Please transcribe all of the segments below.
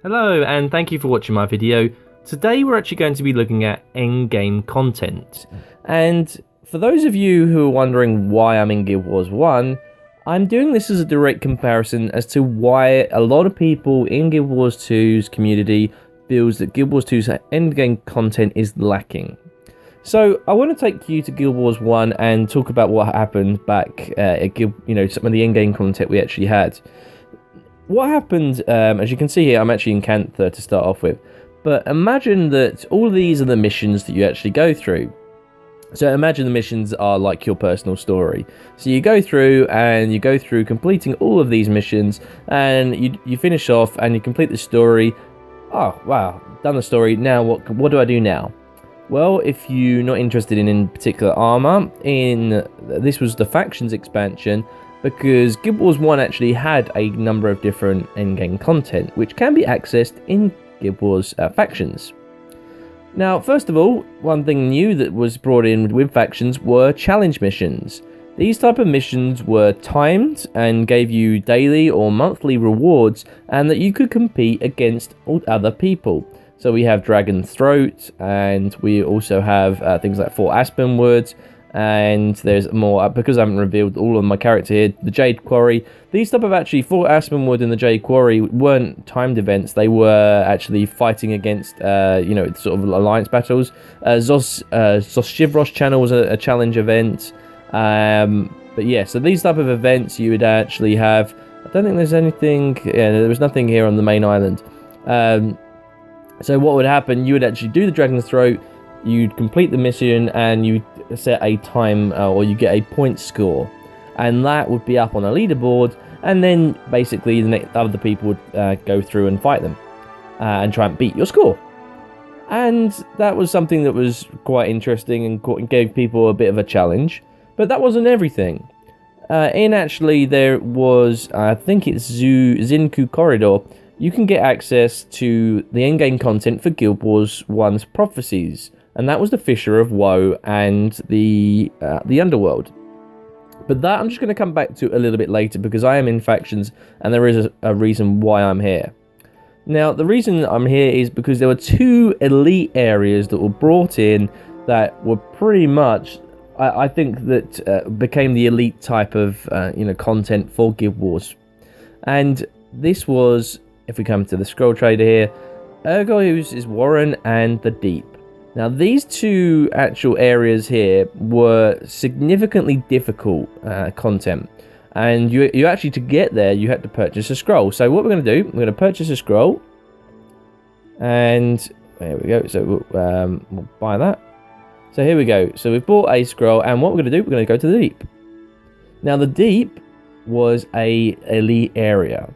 Hello and thank you for watching my video. Today we're actually going to be looking at endgame content. And for those of you who are wondering why I'm in Guild Wars 1, I'm doing this as a direct comparison as to why a lot of people in Guild Wars 2's community feels that Guild Wars 2's endgame content is lacking. So I want to take you to Guild Wars 1 and talk about what happened back at Guild, some of the endgame content we actually had. What happened, as you can see here, I'm actually in Cantha to start off with, but imagine that all of these are the missions that you actually go through. So imagine the missions are like your personal story. So you go through completing all of these missions, and you finish off and you complete the story. Oh wow, done the story. Now what do I do now? Well, if you're not interested in particular armor, this was the factions expansion, because Guild Wars 1 actually had a number of different endgame content, which can be accessed in Guild Wars factions. Now, first of all, one thing new that was brought in with factions were challenge missions. These type of missions were timed and gave you daily or monthly rewards, and that you could compete against other people. So we have Dragon Throat, and we also have things like Fort Aspenwood, and there's more, because I haven't revealed all of my character here, the Jade Quarry. These type of actually, Fort Aspenwood and the Jade Quarry weren't timed events, they were actually fighting against, sort of alliance battles. Zoshivrosh Channel was a challenge event, but yeah, so these type of events you would actually have. I don't think there's anything, there was nothing here on the main island. So what would happen, you would actually do the Dragon's Throat, you'd complete the mission, and you set a time, or you get a point score, and that would be up on a leaderboard, and then basically the other people would go through and fight them and try and beat your score. And that was something that was quite interesting and gave people a bit of a challenge, but that wasn't everything. Actually there was, I think it's Zinku Corridor, you can get access to the endgame content for Guild Wars 1's prophecies, and that was the Fissure of Woe and the Underworld. But that I'm just going to come back to a little bit later, because I am in factions and there is a reason why I'm here. Now, the reason I'm here is because there were two elite areas that were brought in that were pretty much, I think, that became the elite type of content for Guild Wars. And this was, if we come to the scroll trader here, Ergo's Warren and the Deep. Now, these two actual areas here were significantly difficult content, and you actually, to get there, you had to purchase a scroll. So what we're going to do, we're going to purchase a scroll, and there we go. So we'll buy that. So here we go. So we've bought a scroll, and what we're going to do, we're going to go to the Deep. Now, the Deep was a elite area.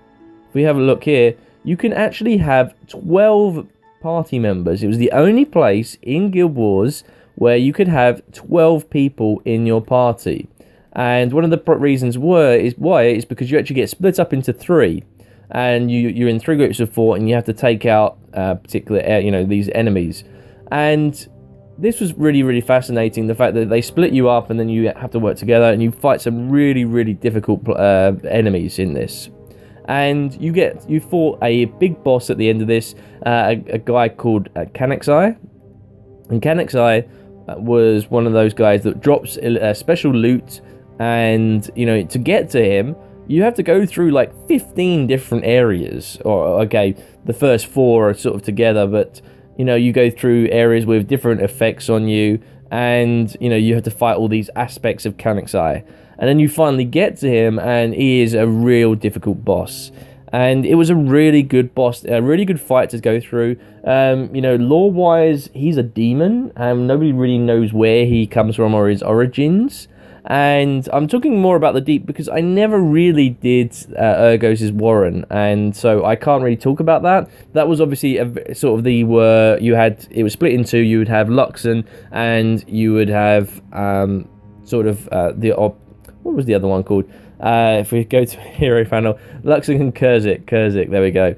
If we have a look here, you can actually have 12 party members. It was the only place in Guild Wars where you could have 12 people in your party. And one of the reasons is because you actually get split up into three, and you're in three groups of four, and you have to take out particular these enemies. And this was really, really fascinating, the fact that they split you up and then you have to work together and you fight some really, really difficult enemies in this. And you fought a big boss at the end of this, a guy called Kanexai. And Kanexai was one of those guys that drops special loot, and to get to him, you have to go through like 15 different areas. Or okay, the first 4 are sort of together, but you go through areas with different effects on you, and you have to fight all these aspects of Kanexai. And then you finally get to him, and he is a real difficult boss. And it was a really good boss, a really good fight to go through. Lore-wise, he's a demon, and nobody really knows where he comes from or his origins. And I'm talking more about the Deep because I never really did Ergo's Warren, and so I can't really talk about that. That was obviously it was split in two. You would have Luxon, and you would have what was the other one called? If we go to Hero Panel, Luxon and Kurzik, there we go.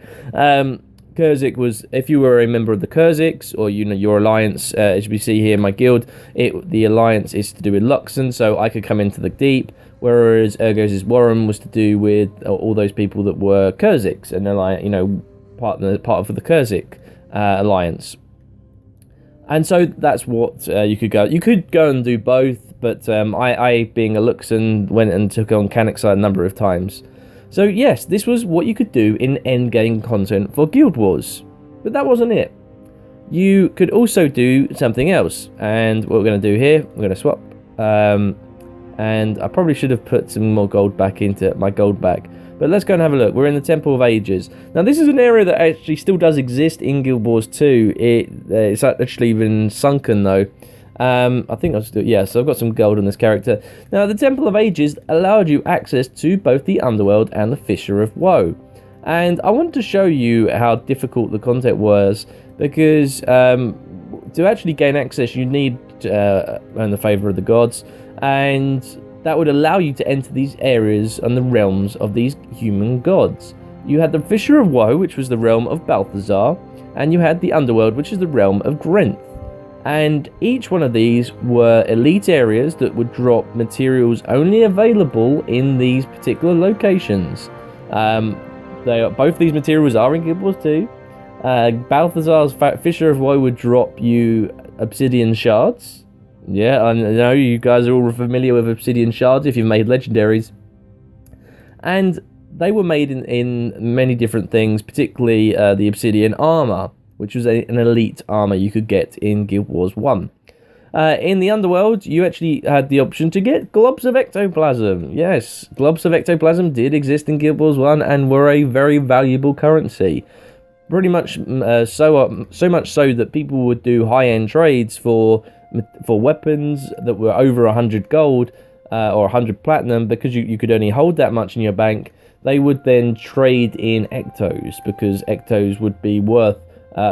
Kurzik was, if you were a member of the Kurziks, or your alliance, as we see here in my guild, the alliance is to do with Luxon, so I could come into the Deep, whereas Ergo's Warren was to do with all those people that were Kurziks, and they're like, part of the Kurzik alliance. And so that's what you could go. You could go and do both, but I being a Luxon, went and took on Kanixai a number of times. So yes, this was what you could do in endgame content for Guild Wars. But that wasn't it. You could also do something else. And what we're going to do here, we're going to swap. And I probably should have put some more gold back into my gold bag. But let's go and have a look. We're in the Temple of Ages. Now, this is an area that actually still does exist in Guild Wars 2. It's actually been sunken, though. I think I'll still... Yeah, so I've got some gold on this character. Now, the Temple of Ages allowed you access to both the Underworld and the Fissure of Woe. And I wanted to show you how difficult the content was, because to actually gain access, you need to earn the favour of the gods, and that would allow you to enter these areas and the realms of these human gods. You had the Fissure of Woe, which was the realm of Balthazar, and you had the Underworld, which is the realm of Grenth. And each one of these were elite areas that would drop materials only available in these particular locations. Both these materials are in Guild Wars 2. Balthazar's Fissure of Woe would drop you obsidian shards. Yeah, I know you guys are all familiar with obsidian shards if you've made legendaries. And they were made in many different things, particularly the obsidian armor, which was an elite armor you could get in Guild Wars 1. In the Underworld, you actually had the option to get globs of ectoplasm. Yes, globs of ectoplasm did exist in Guild Wars 1 and were a very valuable currency. Pretty much so much so that people would do high-end trades for weapons that were over 100 gold or 100 platinum, because you could only hold that much in your bank. They would then trade in ectos, because ectos would be worth,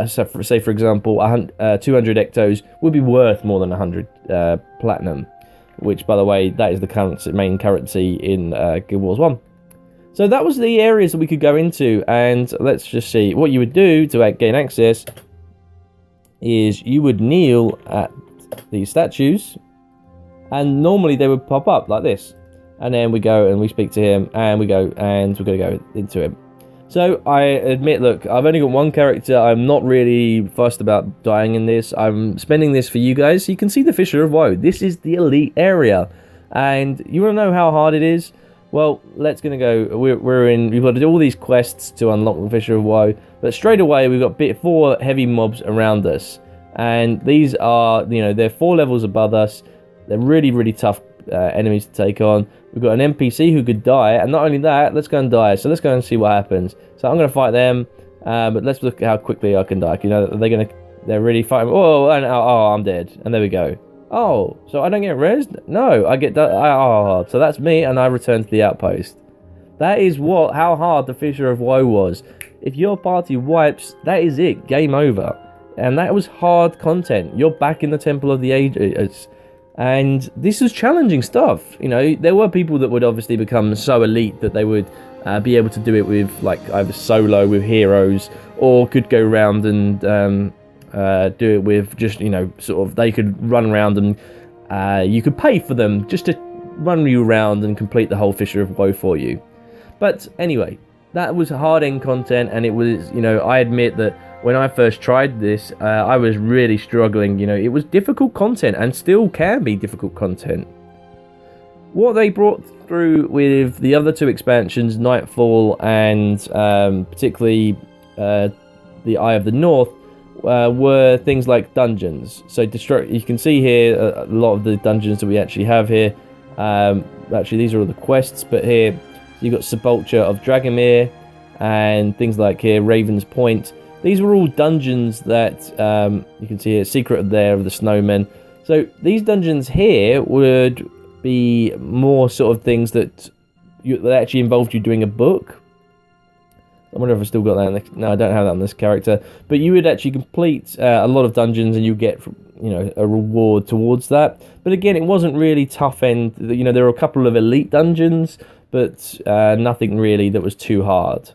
say for example, 200 ectos would be worth more than 100 platinum, which, by the way, that is the main currency in Guild Wars 1. So that was the areas that we could go into, and let's just see. What you would do to gain access is you would kneel at these statues, and normally they would pop up like this, and then we go and we speak to him, and we go and we're going to go into him. So I admit, look, I've only got one character. I'm not really fussed about dying in this. I'm spending this for you guys so you can see the Fissure of Woe. This is the elite area, and you want to know how hard it is? Well, let's gonna go. We've got to do all these quests to unlock the Fissure of Woe, but straight away we've got 4 heavy mobs around us, and these are, they're 4 levels above us. They're really, really tough enemies to take on. We've got an NPC who could die, and not only that, let's go and die. So let's go and see what happens. So I'm gonna fight them, but let's look at how quickly I can die. They're really fighting. Oh, I'm dead, and there we go. Oh, so I don't get rezzed? No, I get that. So that's me, and I return to the outpost. That is how hard the Fissure of Woe was. If your party wipes, that is it. Game over. And that was hard content. You're back in the Temple of the Ages. And this is challenging stuff. There were people that would obviously become so elite that they would be able to do it with, like, either solo with heroes, or could go around and do it with just, sort of, they could run around and you could pay for them just to run you around and complete the whole Fissure of Woe for you. But anyway, that was hard-end content, and it was, I admit that when I first tried this, I was really struggling. It was difficult content, and still can be difficult content. What they brought through with the other 2 expansions, Nightfall and particularly the Eye of the North, were things like dungeons. So you can see here a lot of the dungeons that we actually have here. Actually, these are all the quests, but here you've got Sepulchre of Dragomir and things like here Raven's Point. These were all dungeons that you can see here, Secret of the Snowmen. So these dungeons here would be more sort of things that actually involved you doing a book. I wonder if I've still got that. No, I don't have that on this character. But you would actually complete a lot of dungeons, and you get, a reward towards that. But again, it wasn't really tough end. There were a couple of elite dungeons, but nothing really that was too hard.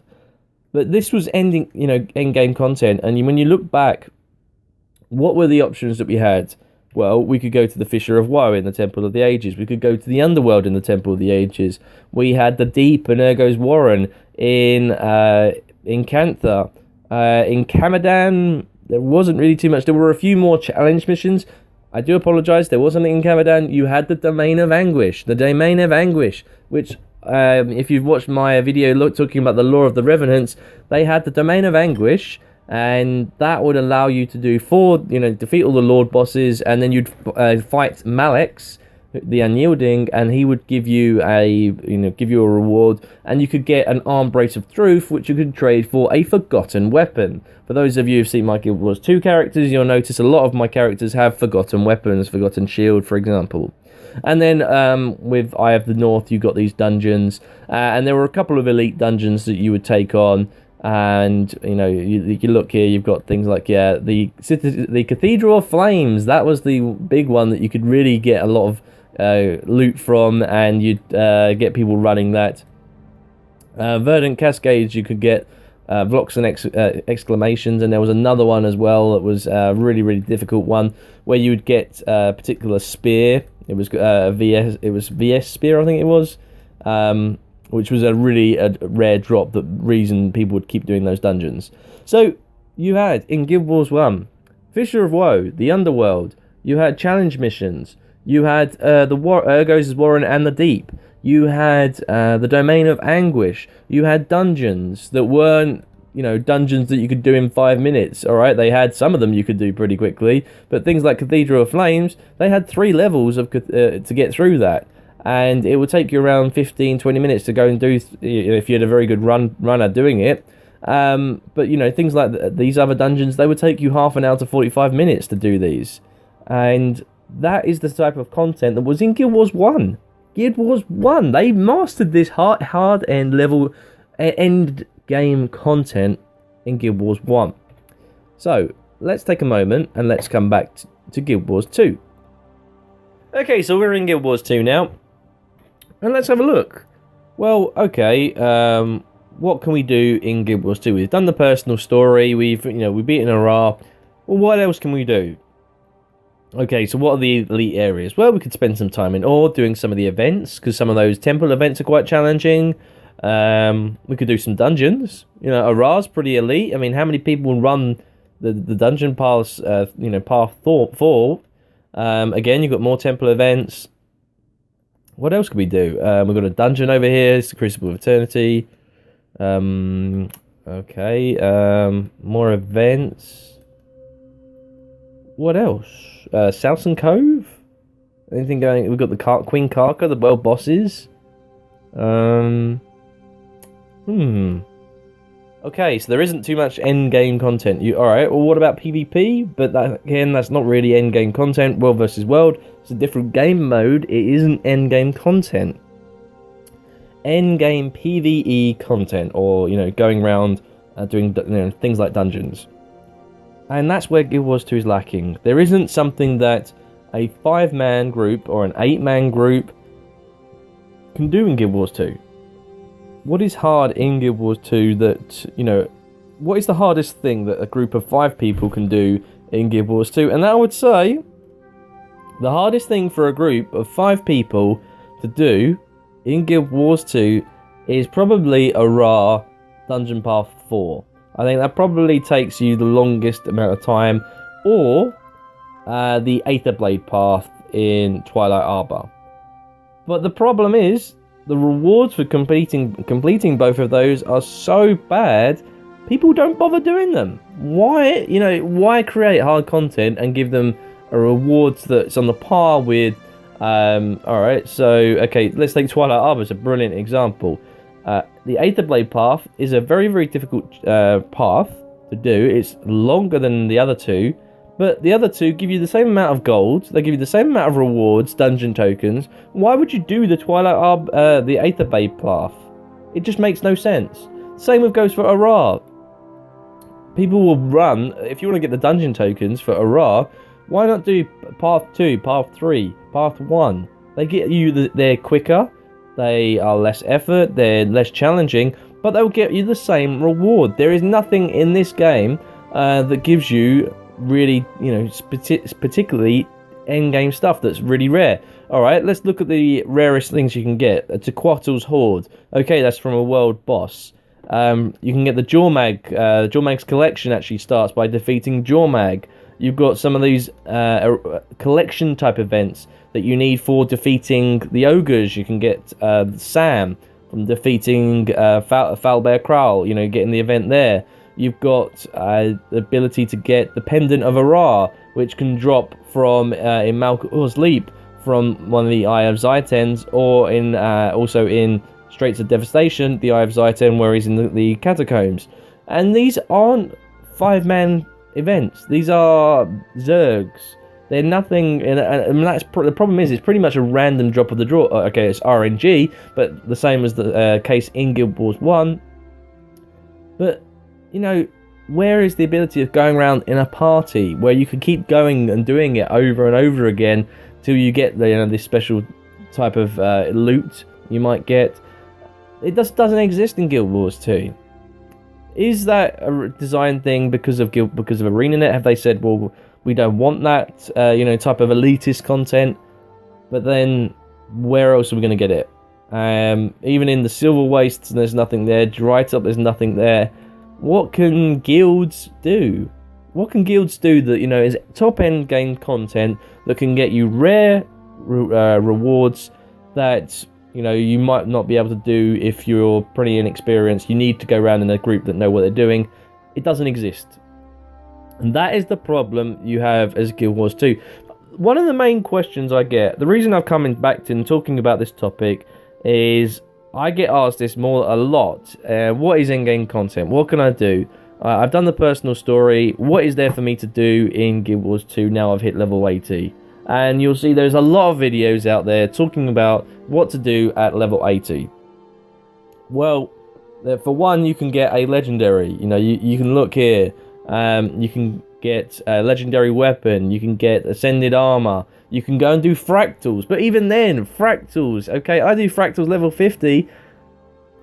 But this was end game content. And when you look back, what were the options that we had? Well, we could go to the Fissure of Woe in the Temple of the Ages. We could go to the Underworld in the Temple of the Ages. We had the Deep and Ergo's Warren in Cantha. In Kamadan, there wasn't really too much. There were a few more challenge missions. I do apologize, there wasn't in Kamadan. You had the Domain of Anguish. The Domain of Anguish, which, if you've watched my video talking about the Law of the Revenants, they had the Domain of Anguish, and that would allow you to do defeat all the Lord bosses, and then you'd fight Malex, the Unyielding, and he would give you a reward, and you could get an Armed Brace of Truth, which you could trade for a Forgotten Weapon. For those of you who've seen my Guild Wars 2 characters, you'll notice a lot of my characters have Forgotten Weapons, Forgotten Shield, for example. And then with Eye of the North, you got these dungeons, and there were a couple of elite dungeons that you would take on. And you look here, you've got things like the Cathedral of Flames. That was the big one that you could really get a lot of loot from, and you'd get people running that. Verdant Cascades, you could get blocks and exclamations, and there was another one as well that was a really difficult one where you would get a particular spear. It was VS spear, I think it was, which was a rare drop. The reason people would keep doing those dungeons. So you had in Guild Wars 1 Fissure of Woe, the Underworld. You had challenge missions. You had Urgos' Warren and the Deep. You had the Domain of Anguish. You had dungeons that weren't, dungeons that you could do in 5 minutes. All right, they had some of them you could do pretty quickly, but things like Cathedral of Flames, they had 3 levels of to get through that, and it would take you around 15-20 minutes to go and do if you had a very good runner doing it. But things like these other dungeons, they would take you half an hour to 45 minutes to do these, and that is the type of content that was in Guild Wars 1. Guild Wars 1, they mastered this hard end level end game content in Guild Wars 1. So let's take a moment and let's come back to Guild Wars 2. Okay, so we're in Guild Wars 2 now, and let's have a look. Well, okay, what can we do in Guild Wars 2? We've done the personal story, we've beaten a Ra. Well, what else can we do? Okay, so what are the elite areas? Well, we could spend some time in Ore doing some of the events, because some of those temple events are quite challenging. We could do some dungeons. Ara's pretty elite. I mean, how many people run the dungeon paths, path 4? Again, you've got more temple events. What else could we do? We've got a dungeon over here. It's the Crucible of Eternity. Okay, more events. What else? Southern Cove? Anything going? We've got the Queen Karka, the world bosses. Okay, so there isn't too much endgame content. Alright, well what about PvP? But that's not really endgame content. World versus world. It's a different game mode. It isn't endgame content. Endgame PvE content, or going around doing things like dungeons. And that's where Guild Wars 2 is lacking. There isn't something that a 5-man group or an 8-man group can do in Guild Wars 2. What is hard in Guild Wars 2 that, what is the hardest thing that a group of 5 people can do in Guild Wars 2? And I would say the hardest thing for a group of 5 people to do in Guild Wars 2 is probably a Ra Dungeon Path 4. I think that probably takes you the longest amount of time, or the Aetherblade path in Twilight Arbor. But the problem is, the rewards for completing both of those are so bad, people don't bother doing them. Why create hard content and give them a reward that's on the par with, alright, so, okay, let's take Twilight Arbor as a brilliant example. The Aetherblade path is a very difficult path to do. It's longer than the other two, but the other two give you the same amount of gold. They give you the same amount of rewards, dungeon tokens. Why would you do the the Aetherblade path? It just makes no sense. Same goes for Ara. People will run, if you want to get the dungeon tokens for Ara, why not do path 2, path 3, path 1? They get you there quicker. They are less effort, they're less challenging, but they'll get you the same reward. There is nothing in this game that gives you really, particularly endgame stuff that's really rare. Alright, let's look at the rarest things you can get. Tequattle's Horde. Okay, that's from a world boss. You can get the Jawmag. Jawmag's collection actually starts by defeating Jawmag. You've got some of these collection type events that you need for defeating the ogres. You can get Sam from defeating Foulbear Kral, you know, getting the event there. You've got the ability to get the Pendant of Arar, which can drop from in Malkor's Leap from one of the Eye of Zaitens, or in also in Straits of Devastation, the Eye of Zaiten, where he's in the catacombs. And these aren't 5-man events. These are Zergs. They're nothing, and that's the problem is it's pretty much a random drop of the draw. Okay, it's RNG, but the same as the case in Guild Wars 1. But, you know, where is the ability of going around in a party where you can keep going and doing it over and over again till you get the, you know, this special type of loot you might get? It just doesn't exist in Guild Wars 2. Is that a design thing because of ArenaNet? Have they said, well, we don't want that, you know, type of elitist content? But then, where else are we going to get it? Even in the Silver Wastes, there's nothing there. Dry Top, there's nothing there. What can guilds do? What can guilds do that, you know, is top-end game content that can get you rare rewards that, you know, you might not be able to do if you're pretty inexperienced? You need to go around in a group that know what they're doing. It doesn't exist. And that is the problem you have as Guild Wars 2. One of the main questions I get, the reason I've come back to and talking about this topic, is I get asked this a lot. What is endgame content? What can I do? I've done the personal story. What is there for me to do in Guild Wars 2 now I've hit level 80? And you'll see there's a lot of videos out there talking about what to do at level 80. Well, for one, you can get a legendary. You know, you can look here. You can get a legendary weapon. You can get ascended armor. You can go and do fractals. But even then, fractals. Okay, I do fractals level 50.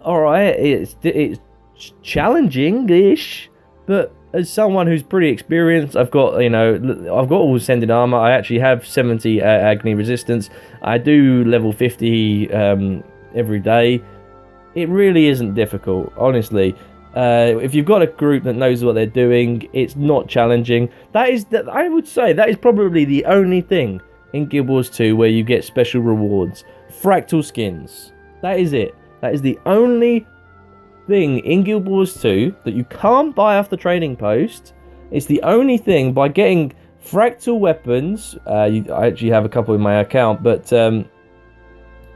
All right, it's challenging-ish, but as someone who's pretty experienced, I've got, you know, I've got all ascended armor. I actually have 70 agony resistance. I do level 50 every day. It really isn't difficult, honestly. If you've got a group that knows what they're doing, it's not challenging. I would say that is probably the only thing in Guild Wars 2 where you get special rewards. Fractal skins. That is it. That is the only thing in Guild Wars 2 that you can't buy off the trading post. It's the only thing by getting fractal weapons. I actually have a couple in my account, but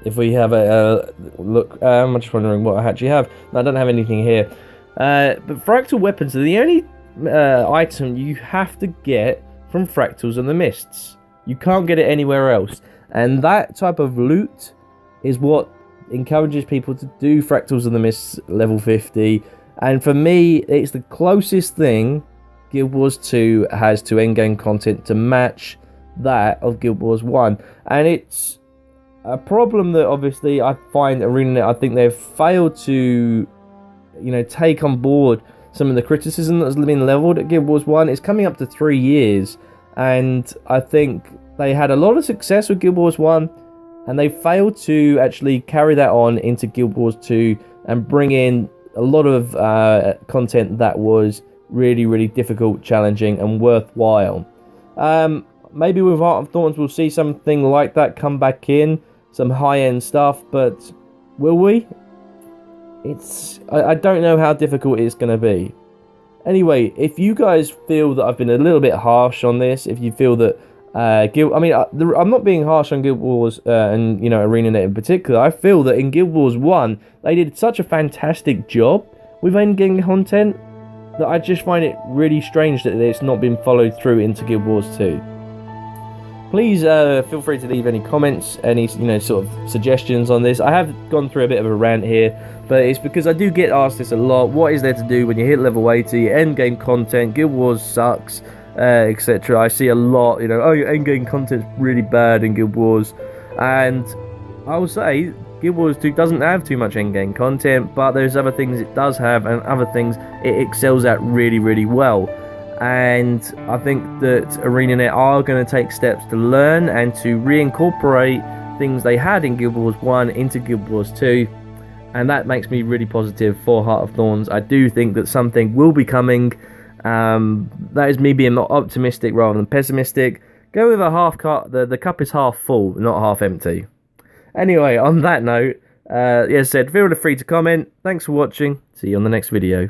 if we have a look, I'm just wondering what I actually have. No, I don't have anything here. But fractal weapons are the only item you have to get from Fractals and the Mists. You can't get it anywhere else. And that type of loot is what encourages people to do Fractals and the Mists level 50. And for me, it's the closest thing Guild Wars 2 has to endgame content to match that of Guild Wars 1. And it's a problem that obviously I find ArenaNet, I think they've failed to, you know, take on board some of the criticism that's been leveled at Guild Wars 1. It's coming up to 3 years, and I think they had a lot of success with Guild Wars 1, and they failed to actually carry that on into Guild Wars 2 and bring in a lot of content that was really, really difficult, challenging, and worthwhile. Maybe with Art of Thorns we'll see something like that come back in, some high-end stuff, but will we? I don't know how difficult it's going to be. Anyway, if you guys feel that I've been a little bit harsh on this, if you feel that I'm not being harsh on Guild Wars and, you know, ArenaNet in particular. I feel that in Guild Wars 1, they did such a fantastic job with endgame content that I just find it really strange that it's not been followed through into Guild Wars 2. Please feel free to leave any comments, any, you know, sort of suggestions on this. I have gone through a bit of a rant here, but it's because I do get asked this a lot. What is there to do when you hit level 80? Endgame content, Guild Wars sucks, etc. I see a lot, you know, oh, your endgame content's really bad in Guild Wars. And I will say, Guild Wars 2 doesn't have too much endgame content, but there's other things it does have, and other things it excels at really, really well. And I think that ArenaNet are going to take steps to learn and to reincorporate things they had in Guild Wars 1 into Guild Wars 2. and that makes me really positive for Heart of Thorns. I do think that something will be coming. That is me being more optimistic rather than pessimistic. Go with a half cup. The cup is half full, not half empty. Anyway, on that note, as I said, feel free to comment. Thanks for watching. See you on the next video.